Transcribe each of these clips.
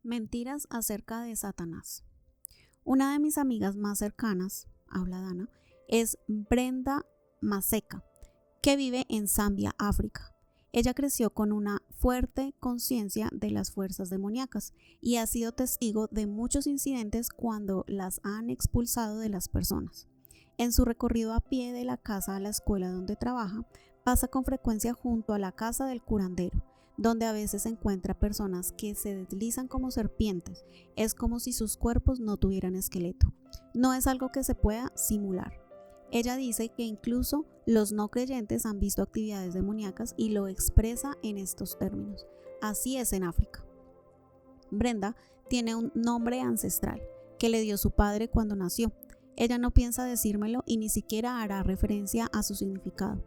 Mentiras acerca de Satanás. Una de mis amigas más cercanas, habla Dana, es Brenda Maseka, que vive en Zambia, África. Ella creció con una fuerte conciencia de las fuerzas demoníacas y ha sido testigo de muchos incidentes cuando las han expulsado de las personas. En su recorrido a pie de la casa a la escuela donde trabaja, pasa con frecuencia junto a la casa del curandero, donde a veces encuentra personas que se deslizan como serpientes. Es como si sus cuerpos no tuvieran esqueleto. No es algo que se pueda simular. Ella dice que incluso los no creyentes han visto actividades demoníacas y lo expresa en estos términos. Así es en África. Brenda tiene un nombre ancestral que le dio su padre cuando nació. Ella no piensa decírmelo y ni siquiera hará referencia a su significado.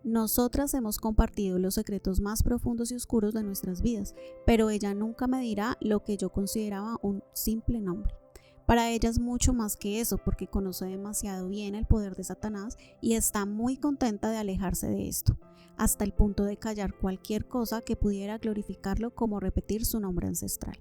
Nosotras hemos compartido los secretos más profundos y oscuros de nuestras vidas, pero ella nunca me dirá lo que yo consideraba un simple nombre. Para ella es mucho más que eso, porque conoce demasiado bien el poder de Satanás y está muy contenta de alejarse de esto, hasta el punto de callar cualquier cosa que pudiera glorificarlo, como repetir su nombre ancestral.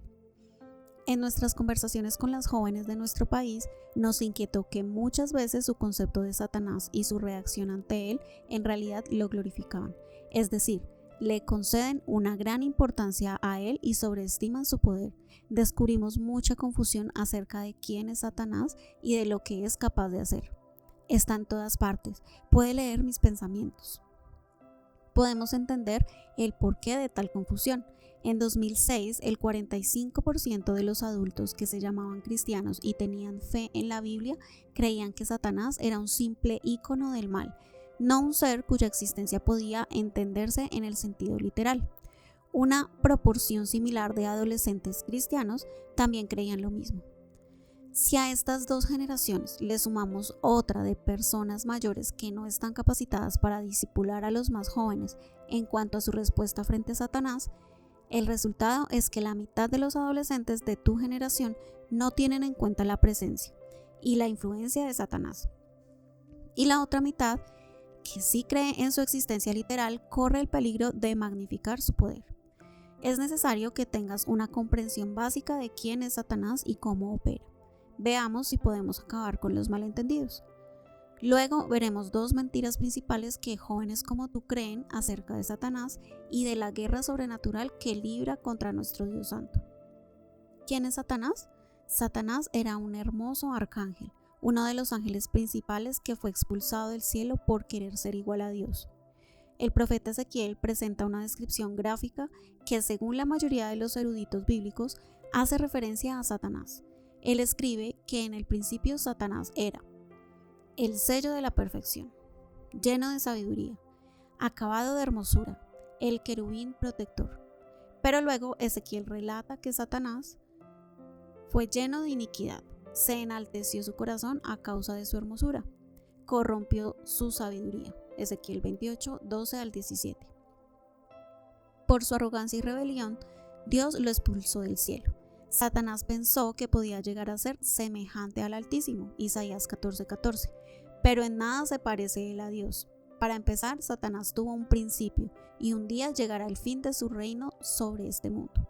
En nuestras conversaciones con las jóvenes de nuestro país, nos inquietó que muchas veces su concepto de Satanás y su reacción ante él en realidad lo glorificaban, es decir, le conceden una gran importancia a él y sobreestiman su poder. Descubrimos mucha confusión acerca de quién es Satanás y de lo que es capaz de hacer. Está en todas partes, puede leer mis pensamientos. Podemos entender el porqué de tal confusión. En 2006, el 45% de los adultos que se llamaban cristianos y tenían fe en la Biblia creían que Satanás era un simple ícono del mal, no un ser cuya existencia podía entenderse en el sentido literal. Una proporción similar de adolescentes cristianos también creían lo mismo. Si a estas dos generaciones le sumamos otra de personas mayores que no están capacitadas para discipular a los más jóvenes en cuanto a su respuesta frente a Satanás, el resultado es que la mitad de los adolescentes de tu generación no tienen en cuenta la presencia y la influencia de Satanás. Y la otra mitad, que sí cree en su existencia literal, corre el peligro de magnificar su poder. Es necesario que tengas una comprensión básica de quién es Satanás y cómo opera. Veamos si podemos acabar con los malentendidos. Luego veremos dos mentiras principales que jóvenes como tú creen acerca de Satanás y de la guerra sobrenatural que libra contra nuestro Dios Santo. ¿Quién es Satanás? Satanás era un hermoso arcángel, uno de los ángeles principales que fue expulsado del cielo por querer ser igual a Dios. El profeta Ezequiel presenta una descripción gráfica que, según la mayoría de los eruditos bíblicos, hace referencia a Satanás. Él escribe que en el principio Satanás era el sello de la perfección, lleno de sabiduría, acabado de hermosura, el querubín protector. Pero luego Ezequiel relata que Satanás fue lleno de iniquidad, se enalteció su corazón a causa de su hermosura, corrompió su sabiduría. Ezequiel 28, 12 al 17. Por su arrogancia y rebelión, Dios lo expulsó del cielo. Satanás pensó que podía llegar a ser semejante al Altísimo, Isaías 14:14, pero en nada se parece él a Dios. Para empezar, Satanás tuvo un principio y un día llegará el fin de su reino sobre este mundo,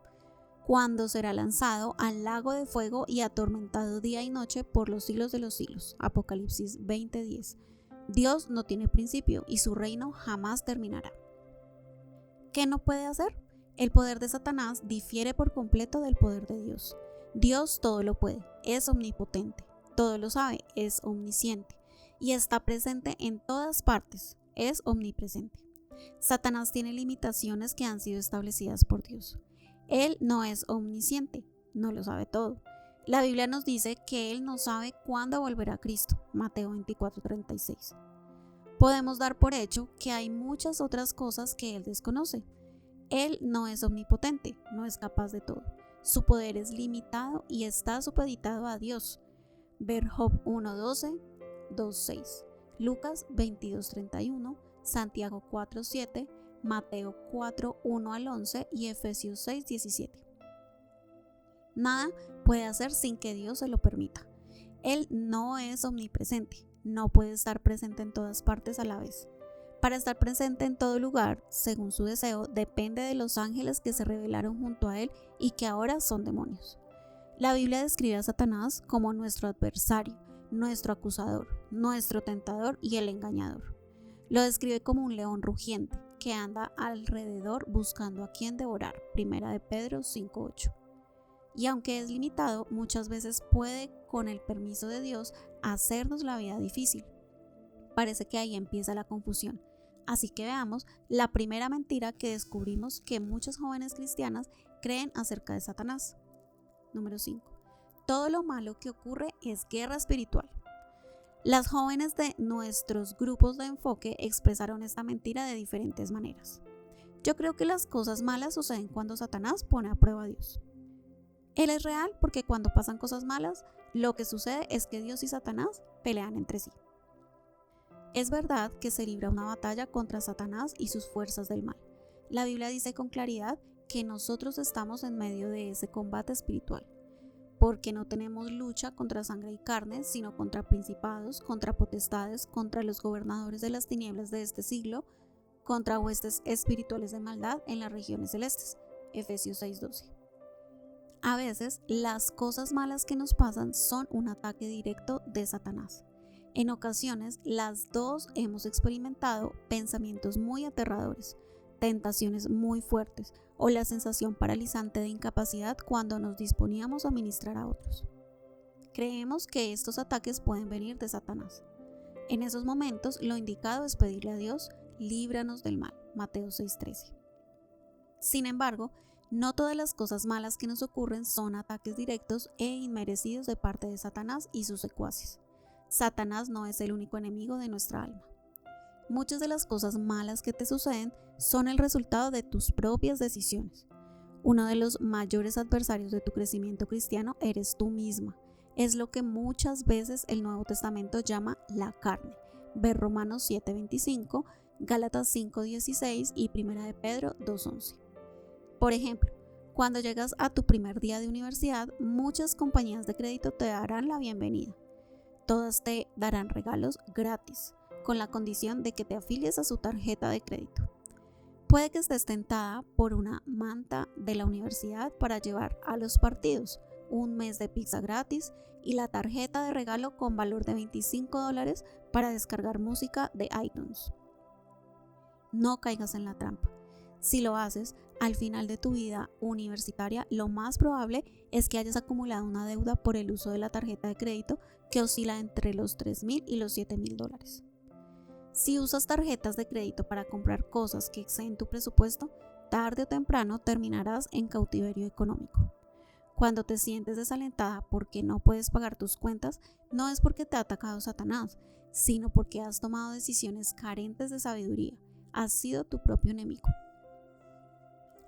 cuando será lanzado al lago de fuego y atormentado día y noche por los siglos de los siglos. Apocalipsis 20:10. Dios no tiene principio y su reino jamás terminará. ¿Qué no puede hacer? El poder de Satanás difiere por completo del poder de Dios. Dios todo lo puede, es omnipotente, todo lo sabe, es omnisciente y está presente en todas partes, es omnipresente. Satanás tiene limitaciones que han sido establecidas por Dios. Él no es omnisciente, no lo sabe todo. La Biblia nos dice que Él no sabe cuándo volverá Cristo, Mateo 24:36. Podemos dar por hecho que hay muchas otras cosas que Él desconoce. Él no es omnipotente, no es capaz de todo. Su poder es limitado y está supeditado a Dios. Ver Job 1:12, 2:6, Lucas 22:31, Santiago 4:7, Mateo 4:1 al 11 y Efesios 6:17. Nada puede hacer sin que Dios se lo permita. Él no es omnipresente, no puede estar presente en todas partes a la vez. Para estar presente en todo lugar, según su deseo, depende de los ángeles que se rebelaron junto a él y que ahora son demonios. La Biblia describe a Satanás como nuestro adversario, nuestro acusador, nuestro tentador y el engañador. Lo describe como un león rugiente que anda alrededor buscando a quien devorar, 1 de Pedro 5:8. Y aunque es limitado, muchas veces puede, con el permiso de Dios, hacernos la vida difícil. Parece que ahí empieza la confusión. Así que veamos la primera mentira que descubrimos que muchas jóvenes cristianas creen acerca de Satanás. Número 5. Todo lo malo que ocurre es guerra espiritual. Las jóvenes de nuestros grupos de enfoque expresaron esta mentira de diferentes maneras. Yo creo que las cosas malas suceden cuando Satanás pone a prueba a Dios. Él es real porque cuando pasan cosas malas, lo que sucede es que Dios y Satanás pelean entre sí. Es verdad que se libra una batalla contra Satanás y sus fuerzas del mal. La Biblia dice con claridad que nosotros estamos en medio de ese combate espiritual, porque no tenemos lucha contra sangre y carne, sino contra principados, contra potestades, contra los gobernadores de las tinieblas de este siglo, contra huestes espirituales de maldad en las regiones celestes. Efesios 6:12. A veces, las cosas malas que nos pasan son un ataque directo de Satanás. En ocasiones, las dos hemos experimentado pensamientos muy aterradores, tentaciones muy fuertes o la sensación paralizante de incapacidad cuando nos disponíamos a ministrar a otros. Creemos que estos ataques pueden venir de Satanás. En esos momentos, lo indicado es pedirle a Dios, líbranos del mal, Mateo 6:13. Sin embargo, no todas las cosas malas que nos ocurren son ataques directos e inmerecidos de parte de Satanás y sus secuaces. Satanás no es el único enemigo de nuestra alma. Muchas de las cosas malas que te suceden son el resultado de tus propias decisiones. Uno de los mayores adversarios de tu crecimiento cristiano eres tú misma. Es lo que muchas veces el Nuevo Testamento llama la carne. Ve Romanos 7:25, Gálatas 5:16 y 1 de Pedro 2:11. Por ejemplo, cuando llegas a tu primer día de universidad, muchas compañías de crédito te darán la bienvenida. Todas te darán regalos gratis, con la condición de que te afilies a su tarjeta de crédito. Puede que estés tentada por una manta de la universidad para llevar a los partidos, un mes de pizza gratis y la tarjeta de regalo con valor de $25 para descargar música de iTunes. No caigas en la trampa. Si lo haces, al final de tu vida universitaria, lo más probable es que hayas acumulado una deuda por el uso de la tarjeta de crédito que oscila entre los $3,000 y los $7,000. Si usas tarjetas de crédito para comprar cosas que exceden tu presupuesto, tarde o temprano terminarás en cautiverio económico. Cuando te sientes desalentada porque no puedes pagar tus cuentas, no es porque te ha atacado Satanás, sino porque has tomado decisiones carentes de sabiduría. Has sido tu propio enemigo.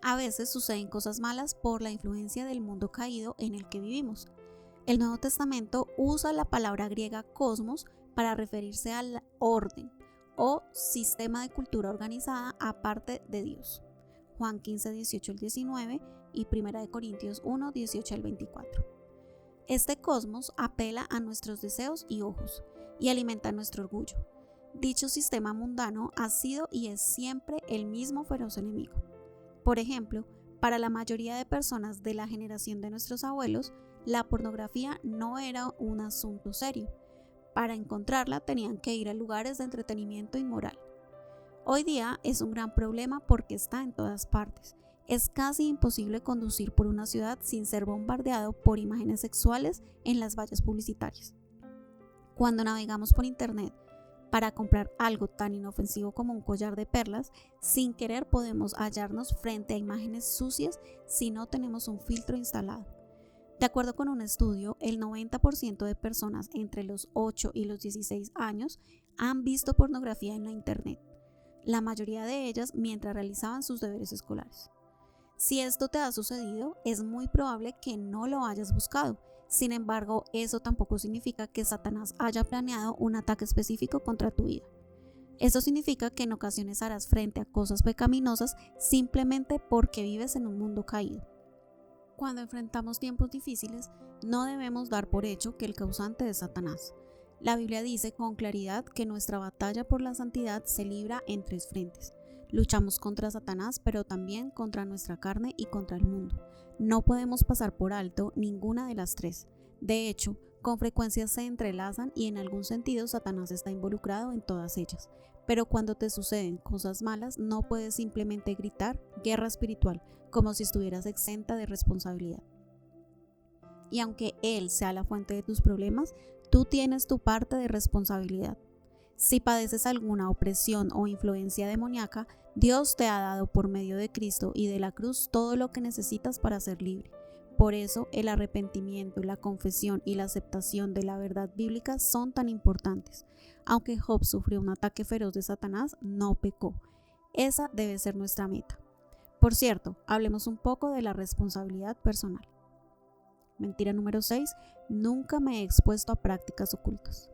A veces suceden cosas malas por la influencia del mundo caído en el que vivimos. El Nuevo Testamento usa la palabra griega cosmos para referirse al orden o sistema de cultura organizada aparte de Dios. Juan 15:18-19 y 1 Corintios 1:18-24. Este cosmos apela a nuestros deseos y ojos y alimenta nuestro orgullo. Dicho sistema mundano ha sido y es siempre el mismo feroz enemigo. Por ejemplo, para la mayoría de personas de la generación de nuestros abuelos, la pornografía no era un asunto serio. Para encontrarla tenían que ir a lugares de entretenimiento inmoral. Hoy día es un gran problema porque está en todas partes. Es casi imposible conducir por una ciudad sin ser bombardeado por imágenes sexuales en las vallas publicitarias. Cuando navegamos por internet para comprar algo tan inofensivo como un collar de perlas, sin querer podemos hallarnos frente a imágenes sucias si no tenemos un filtro instalado. De acuerdo con un estudio, el 90% de personas entre los 8 y los 16 años han visto pornografía en la internet, la mayoría de ellas mientras realizaban sus deberes escolares. Si esto te ha sucedido, es muy probable que no lo hayas buscado. Sin embargo, eso tampoco significa que Satanás haya planeado un ataque específico contra tu vida. Eso significa que en ocasiones harás frente a cosas pecaminosas simplemente porque vives en un mundo caído. Cuando enfrentamos tiempos difíciles, no debemos dar por hecho que el causante es Satanás. La Biblia dice con claridad que nuestra batalla por la santidad se libra en 3 frentes. Luchamos contra Satanás, pero también contra nuestra carne y contra el mundo. No podemos pasar por alto ninguna de las 3. De hecho, con frecuencia se entrelazan y en algún sentido Satanás está involucrado en todas ellas. Pero cuando te suceden cosas malas, no puedes simplemente gritar guerra espiritual, como si estuvieras exenta de responsabilidad. Y aunque Él sea la fuente de tus problemas, tú tienes tu parte de responsabilidad. Si padeces alguna opresión o influencia demoníaca, Dios te ha dado por medio de Cristo y de la cruz todo lo que necesitas para ser libre. Por eso el arrepentimiento, la confesión y la aceptación de la verdad bíblica son tan importantes. Aunque Job sufrió un ataque feroz de Satanás, no pecó. Esa debe ser nuestra meta. Por cierto, hablemos un poco de la responsabilidad personal. Mentira número 6. Nunca me he expuesto a prácticas ocultas.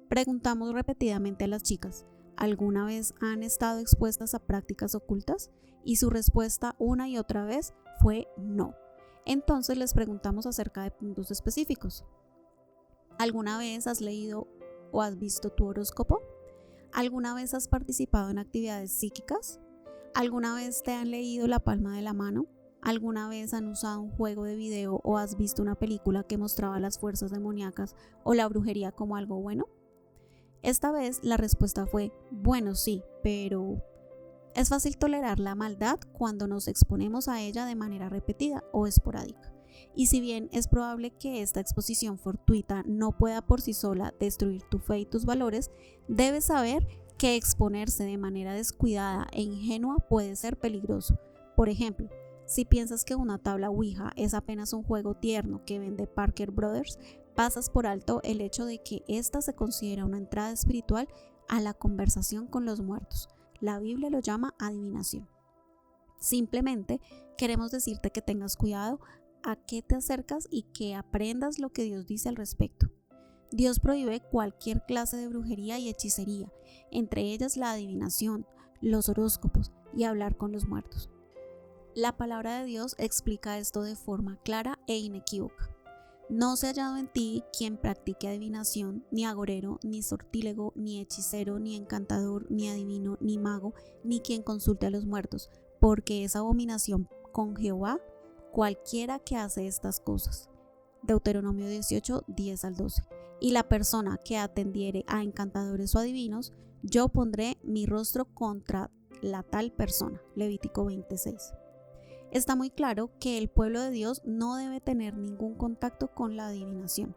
Preguntamos repetidamente a las chicas, ¿alguna vez han estado expuestas a prácticas ocultas? Y su respuesta una y otra vez fue no. Entonces les preguntamos acerca de puntos específicos. ¿Alguna vez has leído o has visto tu horóscopo? ¿Alguna vez has participado en actividades psíquicas? ¿Alguna vez te han leído la palma de la mano? ¿Alguna vez han usado un juego de video o has visto una película que mostraba las fuerzas demoníacas o la brujería como algo bueno? Esta vez la respuesta fue, bueno, sí, pero es fácil tolerar la maldad cuando nos exponemos a ella de manera repetida o esporádica. Y si bien es probable que esta exposición fortuita no pueda por sí sola destruir tu fe y tus valores, debes saber que exponerse de manera descuidada e ingenua puede ser peligroso. Por ejemplo, si piensas que una tabla Ouija es apenas un juego tierno que vende Parker Brothers, pasas por alto el hecho de que esta se considera una entrada espiritual a la conversación con los muertos. La Biblia lo llama adivinación. Simplemente queremos decirte que tengas cuidado a qué te acercas y que aprendas lo que Dios dice al respecto. Dios prohíbe cualquier clase de brujería y hechicería, entre ellas la adivinación, los horóscopos y hablar con los muertos. La palabra de Dios explica esto de forma clara e inequívoca. No se ha hallado en ti quien practique adivinación, ni agorero, ni sortílego, ni hechicero, ni encantador, ni adivino, ni mago, ni quien consulte a los muertos, porque es abominación con Jehová cualquiera que hace estas cosas. Deuteronomio 18, 10 al 12. Y la persona que atendiere a encantadores o adivinos, yo pondré mi rostro contra la tal persona. Levítico 26. Está muy claro que el pueblo de Dios no debe tener ningún contacto con la adivinación,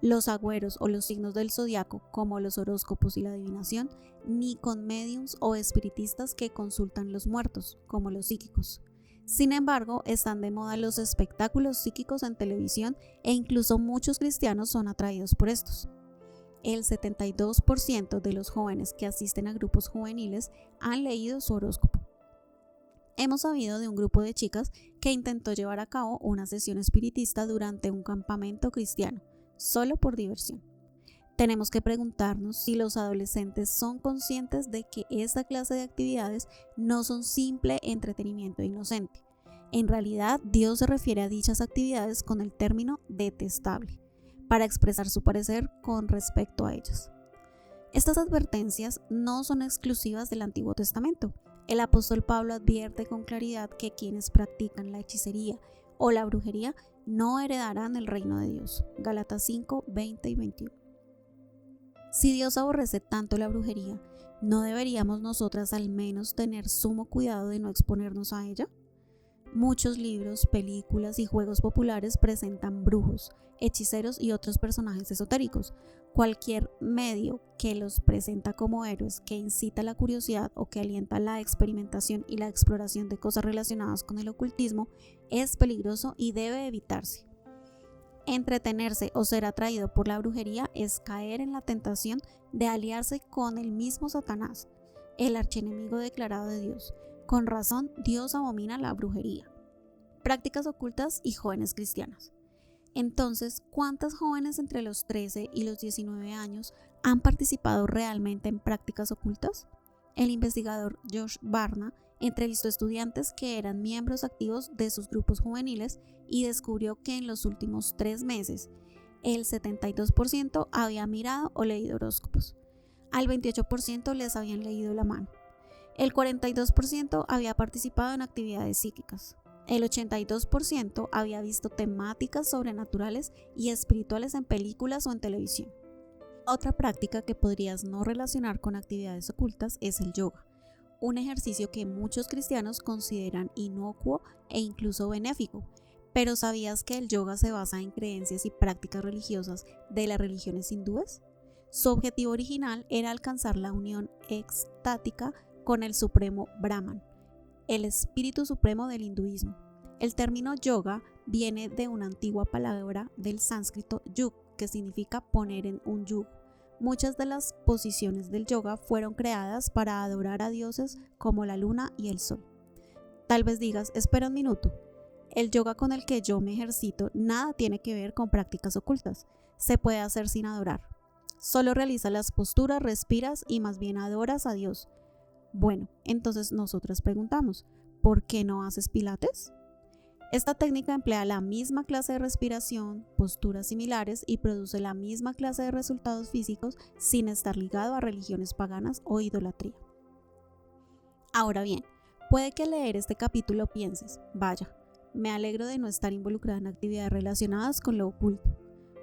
los agüeros o los signos del zodiaco, como los horóscopos y la adivinación, ni con médiums o espiritistas que consultan los muertos, como los psíquicos. Sin embargo, están de moda los espectáculos psíquicos en televisión e incluso muchos cristianos son atraídos por estos. El 72% de los jóvenes que asisten a grupos juveniles han leído su horóscopo. Hemos sabido de un grupo de chicas que intentó llevar a cabo una sesión espiritista durante un campamento cristiano, solo por diversión. Tenemos que preguntarnos si los adolescentes son conscientes de que esta clase de actividades no son simple entretenimiento inocente. En realidad, Dios se refiere a dichas actividades con el término detestable, para expresar su parecer con respecto a ellas. Estas advertencias no son exclusivas del Antiguo Testamento. El apóstol Pablo advierte con claridad que quienes practican la hechicería o la brujería no heredarán el reino de Dios. Gálatas 5, 20 y 21. Si Dios aborrece tanto la brujería, ¿no deberíamos nosotras al menos tener sumo cuidado de no exponernos a ella? Muchos libros, películas y juegos populares presentan brujos, hechiceros y otros personajes esotéricos. Cualquier medio que los presenta como héroes, que incita la curiosidad o que alienta la experimentación y la exploración de cosas relacionadas con el ocultismo es peligroso y debe evitarse. Entretenerse o ser atraído por la brujería es caer en la tentación de aliarse con el mismo Satanás, el archienemigo declarado de Dios. Con razón, Dios abomina la brujería. Prácticas ocultas y jóvenes cristianas. Entonces, ¿cuántas jóvenes entre los 13 y los 19 años han participado realmente en prácticas ocultas? El investigador Josh Barna entrevistó estudiantes que eran miembros activos de sus grupos juveniles y descubrió que en los últimos 3 meses El 72% había mirado o leído horóscopos. Al 28% les habían leído la mano. El 42% había participado en actividades psíquicas. El 82% había visto temáticas sobrenaturales y espirituales en películas o en televisión. Otra práctica que podrías no relacionar con actividades ocultas es el yoga, un ejercicio que muchos cristianos consideran inocuo e incluso benéfico. ¿Pero sabías que el yoga se basa en creencias y prácticas religiosas de las religiones hindúes? Su objetivo original era alcanzar la unión extática con el supremo Brahman, el espíritu supremo del hinduismo. El término yoga viene de una antigua palabra del sánscrito yug, que significa poner en un yugo. Muchas de las posiciones del yoga fueron creadas para adorar a dioses como la luna y el sol. Tal vez digas, espera un minuto, el yoga con el que yo me ejercito nada tiene que ver con prácticas ocultas. Se puede hacer sin adorar. Solo realiza las posturas, respiras y más bien adoras a Dios. Bueno, entonces nosotras preguntamos, ¿por qué no haces pilates? Esta técnica emplea la misma clase de respiración, posturas similares y produce la misma clase de resultados físicos sin estar ligado a religiones paganas o idolatría. Ahora bien, puede que al leer este capítulo pienses, vaya, me alegro de no estar involucrada en actividades relacionadas con lo oculto.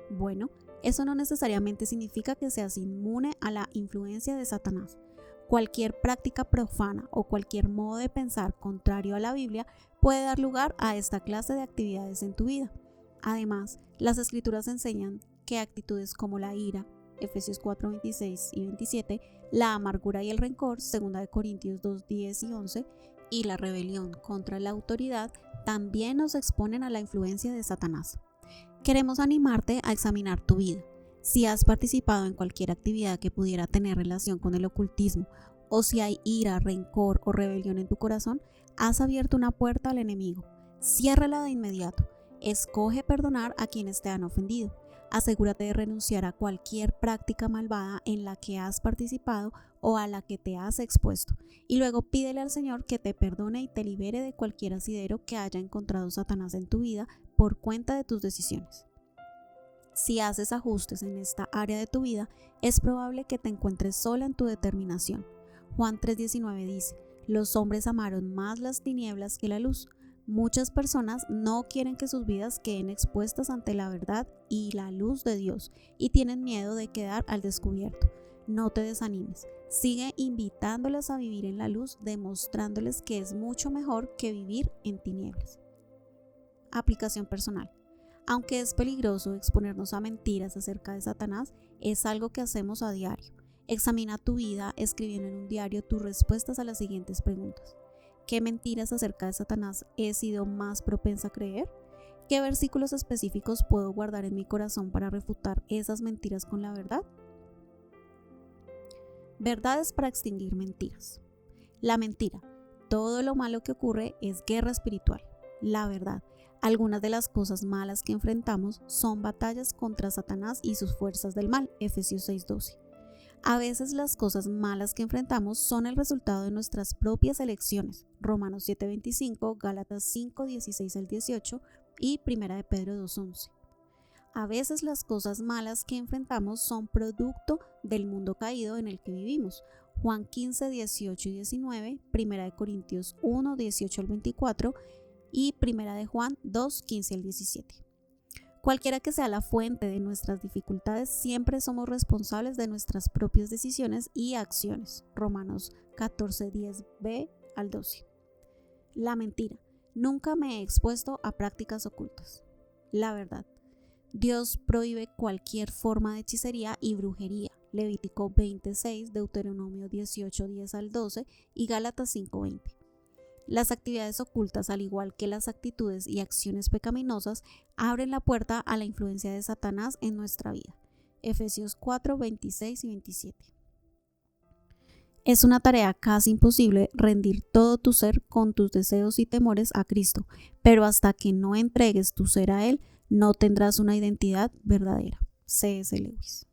Bueno, eso no necesariamente significa que seas inmune a la influencia de Satanás. Cualquier práctica profana o cualquier modo de pensar contrario a la Biblia puede dar lugar a esta clase de actividades en tu vida. Además, las escrituras enseñan que actitudes como la ira, Efesios 4, 26 y 27, la amargura y el rencor, 2 Corintios 2, 10 y 11, y la rebelión contra la autoridad también nos exponen a la influencia de Satanás. Queremos animarte a examinar tu vida. Si has participado en cualquier actividad que pudiera tener relación con el ocultismo, o si hay ira, rencor o rebelión en tu corazón, has abierto una puerta al enemigo. Ciérrala de inmediato. Escoge perdonar a quienes te han ofendido. Asegúrate de renunciar a cualquier práctica malvada en la que has participado o a la que te has expuesto. Y luego pídele al Señor que te perdone y te libere de cualquier asidero que haya encontrado Satanás en tu vida por cuenta de tus decisiones. Si haces ajustes en esta área de tu vida, es probable que te encuentres sola en tu determinación. Juan 3:19 dice, los hombres amaron más las tinieblas que la luz. Muchas personas no quieren que sus vidas queden expuestas ante la verdad y la luz de Dios y tienen miedo de quedar al descubierto. No te desanimes. Sigue invitándolas a vivir en la luz, demostrándoles que es mucho mejor que vivir en tinieblas. Aplicación personal. Aunque es peligroso exponernos a mentiras acerca de Satanás, es algo que hacemos a diario. Examina tu vida escribiendo en un diario tus respuestas a las siguientes preguntas. ¿Qué mentiras acerca de Satanás he sido más propensa a creer? ¿Qué versículos específicos puedo guardar en mi corazón para refutar esas mentiras con la verdad? Verdades para extinguir mentiras. La mentira. Todo lo malo que ocurre es guerra espiritual. La verdad. Algunas de las cosas malas que enfrentamos son batallas contra Satanás y sus fuerzas del mal, Efesios 6:12. A veces las cosas malas que enfrentamos son el resultado de nuestras propias elecciones, Romanos 7:25, Gálatas 5:16 al 18 y 1 de Pedro 2:11. A veces las cosas malas que enfrentamos son producto del mundo caído en el que vivimos, Juan 15:18 y 19, 1 de Corintios 1:18 al 24 y 1 de Juan 2:15 al 17. Cualquiera que sea la fuente de nuestras dificultades, siempre somos responsables de nuestras propias decisiones y acciones. Romanos 14:10b al 12. La mentira. Nunca me he expuesto a prácticas ocultas. La verdad. Dios prohíbe cualquier forma de hechicería y brujería. Levítico 20:6, Deuteronomio 18:10 al 12 y Gálatas 5:20. Las actividades ocultas, al igual que las actitudes y acciones pecaminosas, abren la puerta a la influencia de Satanás en nuestra vida. Efesios 4:26 y 27. Es una tarea casi imposible rendir todo tu ser con tus deseos y temores a Cristo, pero hasta que no entregues tu ser a Él, no tendrás una identidad verdadera. C.S. Lewis.